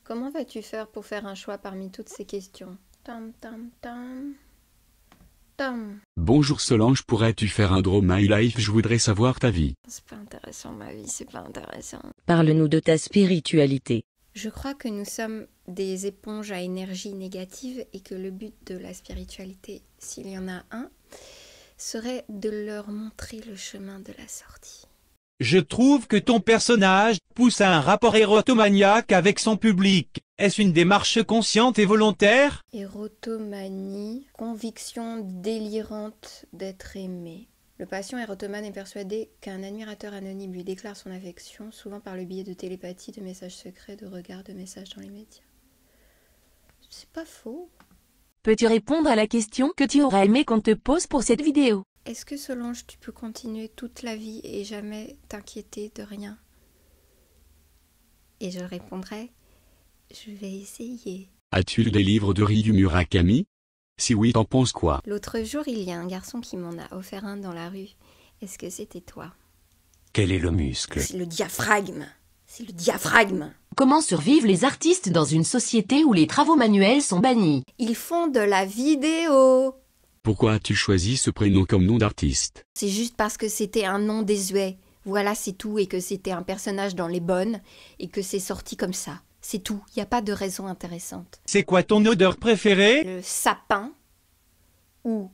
Comment vas-tu faire pour faire un choix parmi toutes ces questions? Tam tam tam. Tam. Bonjour Solange, pourrais-tu faire un Draw My Life? Je voudrais savoir ta vie. C'est pas intéressant ma vie, c'est pas intéressant. Parle-nous de ta spiritualité. Je crois que nous sommes des éponges à énergie négative et que le but de la spiritualité, s'il y en a un, serait de leur montrer le chemin de la sortie. Je trouve que ton personnage pousse à un rapport érotomaniaque avec son public. Est-ce une démarche consciente et volontaire? Érotomanie, conviction délirante d'être aimé. Le patient érotomane est persuadé qu'un admirateur anonyme lui déclare son affection, souvent par le biais de télépathie, de messages secrets, de regards, de messages dans les médias. C'est pas faux. Peux-tu répondre à la question que tu aurais aimé qu'on te pose pour cette vidéo? Est-ce que Solange, tu peux continuer toute la vie et jamais t'inquiéter de rien? Et je répondrai, je vais essayer. As-tu lu des livres de Ryu Murakami? Si oui, t'en penses quoi? L'autre jour, il y a un garçon qui m'en a offert un dans la rue. Est-ce que c'était toi? Quel est le muscle? C'est le diaphragme. C'est le diaphragme. Comment survivent les artistes dans une société où les travaux manuels sont bannis? Ils font de la vidéo. Pourquoi as-tu choisi ce prénom comme nom d'artiste? C'est juste parce que c'était un nom désuet. Voilà, c'est tout. Et que c'était un personnage dans les bonnes. Et que c'est sorti comme ça. C'est tout. Il n'y a pas de raison intéressante. C'est quoi ton odeur préférée? Le sapin ou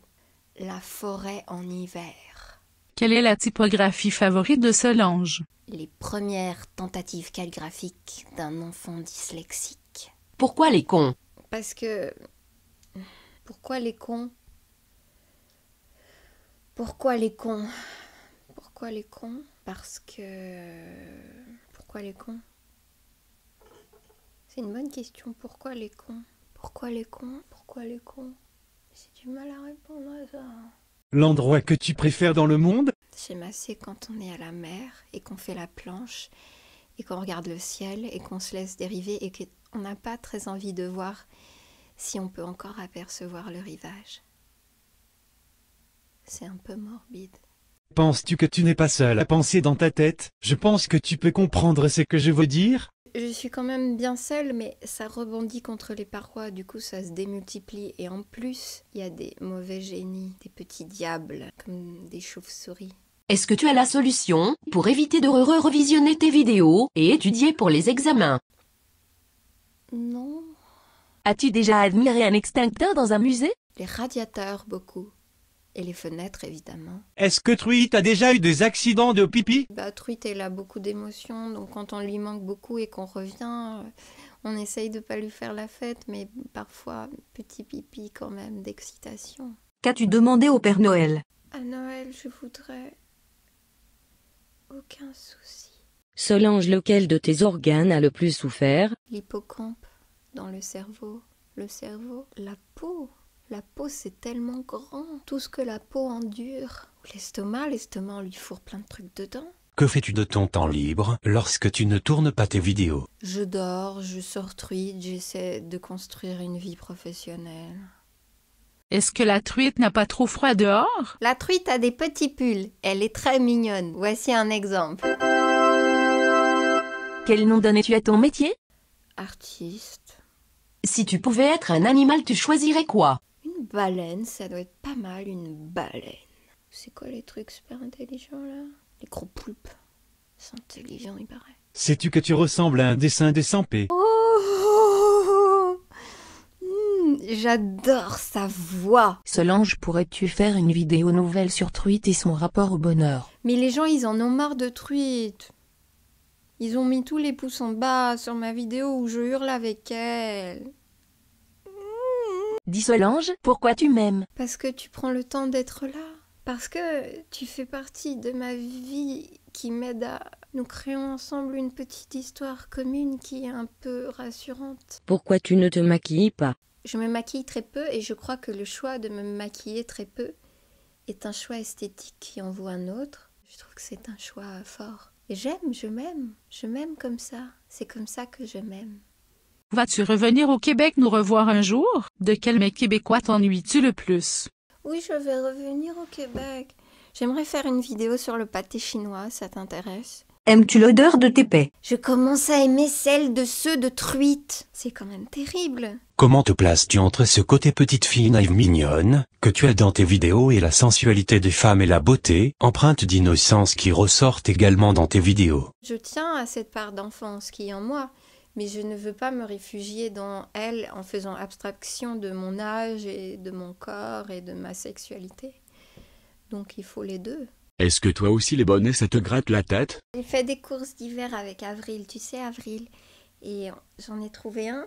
la forêt en hiver. Quelle est la typographie favorite de Solange? Les premières tentatives calligraphiques d'un enfant dyslexique. Pourquoi les cons? Parce que... Pourquoi les cons? Pourquoi les cons? Pourquoi les cons? Parce que... Pourquoi les cons? C'est une bonne question. Pourquoi les cons? Pourquoi les cons? Pourquoi les cons? J'ai du mal à répondre à ça. L'endroit que tu préfères dans le monde? J'aime assez quand on est à la mer et qu'on fait la planche et qu'on regarde le ciel et qu'on se laisse dériver et qu'on n'a pas très envie de voir si on peut encore apercevoir le rivage. C'est un peu morbide. Penses-tu que tu n'es pas seul à penser dans ta tête? Je pense que tu peux comprendre ce que je veux dire. Je suis quand même bien seule, mais ça rebondit contre les parois, du coup ça se démultiplie. Et en plus, il y a des mauvais génies, des petits diables, comme des chauves-souris. Est-ce que tu as la solution pour éviter de revisionner tes vidéos et étudier pour les examens? Non. As-tu déjà admiré un extincteur dans un musée? Les radiateurs, beaucoup. Et les fenêtres, évidemment. Est-ce que Truite a déjà eu des accidents de pipi? Truite, elle a beaucoup d'émotions, donc quand on lui manque beaucoup et qu'on revient, on essaye de pas lui faire la fête, mais parfois, petit pipi quand même, d'excitation. Qu'as-tu demandé au Père Noël? À Noël, je voudrais... aucun souci. Solange, lequel de tes organes a le plus souffert? L'hippocampe, dans le cerveau. Le cerveau, la peau. La peau, c'est tellement grand. Tout ce que la peau endure. L'estomac, on lui fourre plein de trucs dedans. Que fais-tu de ton temps libre lorsque tu ne tournes pas tes vidéos? Je dors, je sors truite, j'essaie de construire une vie professionnelle. Est-ce que la truite n'a pas trop froid dehors? La truite a des petits pulls. Elle est très mignonne. Voici un exemple. Quel nom donnais-tu à ton métier? Artiste. Si tu pouvais être un animal, tu choisirais quoi? Une baleine, ça doit être pas mal, une baleine. C'est quoi les trucs super intelligents, là? Les gros poulpes. C'est intelligent, il paraît. Sais-tu que tu ressembles à un dessin de Sampé? Oh! J'adore sa voix. Solange, pourrais-tu faire une vidéo nouvelle sur Truite et son rapport au bonheur? Mais les gens, ils en ont marre de Truite. Ils ont mis tous les pouces en bas sur ma vidéo où je hurle avec elle. Dis Solange, pourquoi tu m'aimes? Parce que tu prends le temps d'être là. Parce que tu fais partie de ma vie qui m'aide à... Nous créons ensemble une petite histoire commune qui est un peu rassurante. Pourquoi tu ne te maquilles pas? Je me maquille très peu et je crois que le choix de me maquiller très peu est un choix esthétique qui en vaut un autre. Je trouve que c'est un choix fort. Et j'aime, je m'aime comme ça. C'est comme ça que je m'aime. Vas-tu revenir au Québec nous revoir un jour? De quel mec québécois t'ennuies-tu le plus? Oui, je vais revenir au Québec. J'aimerais faire une vidéo sur le pâté chinois, ça t'intéresse? Aimes-tu l'odeur de tes paix? Je commence à aimer celle de ceux de truite. C'est quand même terrible. Comment te places-tu entre ce côté petite fille naïve mignonne, que tu as dans tes vidéos et la sensualité des femmes et la beauté, empreinte d'innocence qui ressortent également dans tes vidéos? Je tiens à cette part d'enfance qui est en moi, mais je ne veux pas me réfugier dans elle en faisant abstraction de mon âge et de mon corps et de ma sexualité. Donc il faut les deux. Est-ce que toi aussi les bonnets ça te gratte la tête? J'ai fait des courses d'hiver avec Avril, tu sais Avril, et j'en ai trouvé un,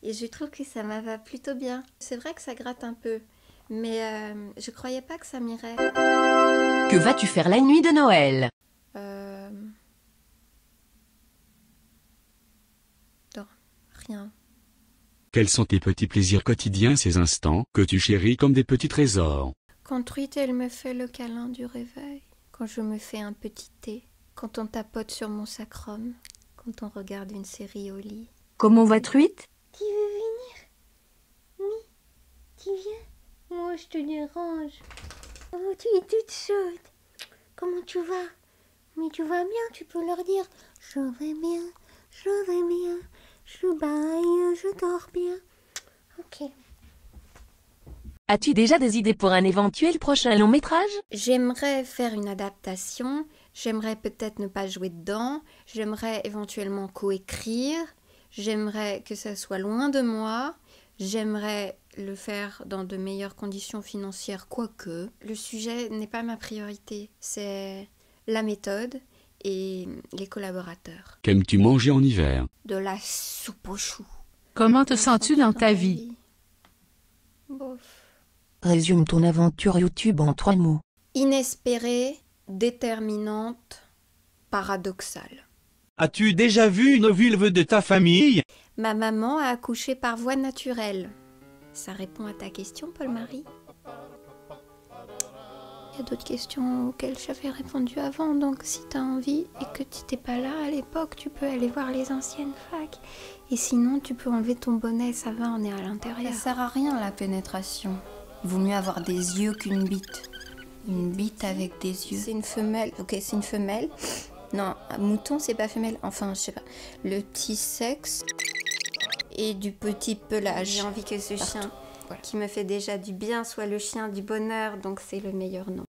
et je trouve que ça m'a va plutôt bien. C'est vrai que ça gratte un peu, mais je croyais pas que ça m'irait. Que vas-tu faire la nuit de Noël? Non, rien. Quels sont tes petits plaisirs quotidiens, ces instants que tu chéris comme des petits trésors? Quand Truite, elle me fait le câlin du réveil, quand je me fais un petit thé, quand on tapote sur mon sacrum, quand on regarde une série au lit. Comment va Truite? Tu veux venir? Oui, tu viens? Moi, je te dérange. Oh, tu es toute chaude. Comment tu vas? Mais tu vas bien, tu peux leur dire. Je vais bien, je baille, je dors bien. Ok. As-tu déjà des idées pour un éventuel prochain long métrage? J'aimerais faire une adaptation, j'aimerais peut-être ne pas jouer dedans, j'aimerais éventuellement coécrire, j'aimerais que ça soit loin de moi, j'aimerais le faire dans de meilleures conditions financières, quoique. Le sujet n'est pas ma priorité, c'est la méthode et les collaborateurs. Qu'aimes-tu manger en hiver? De la soupe aux choux. Comment te sens-tu dans ta vie? Bof. Résume ton aventure YouTube en 3 mots. Inespérée, déterminante, paradoxale. As-tu déjà vu une vulve de ta famille? Ma maman a accouché par voie naturelle. Ça répond à ta question, Paul-Marie? Il y a d'autres questions auxquelles j'avais répondu avant, donc si t'as envie et que tu n'étais pas là à l'époque, tu peux aller voir les anciennes facs. Et sinon, tu peux enlever ton bonnet, ça va, on est à l'intérieur. Ça sert à rien, la pénétration. Il vaut mieux avoir des yeux qu'une bite. Une bite avec des yeux. C'est une femelle. Ok, c'est une femelle. Non, un mouton, c'est pas femelle. Enfin, je sais pas. Le petit sexe et du petit pelage. J'ai envie que ce chien qui me fait déjà du bien soit le chien du bonheur, donc c'est le meilleur nom.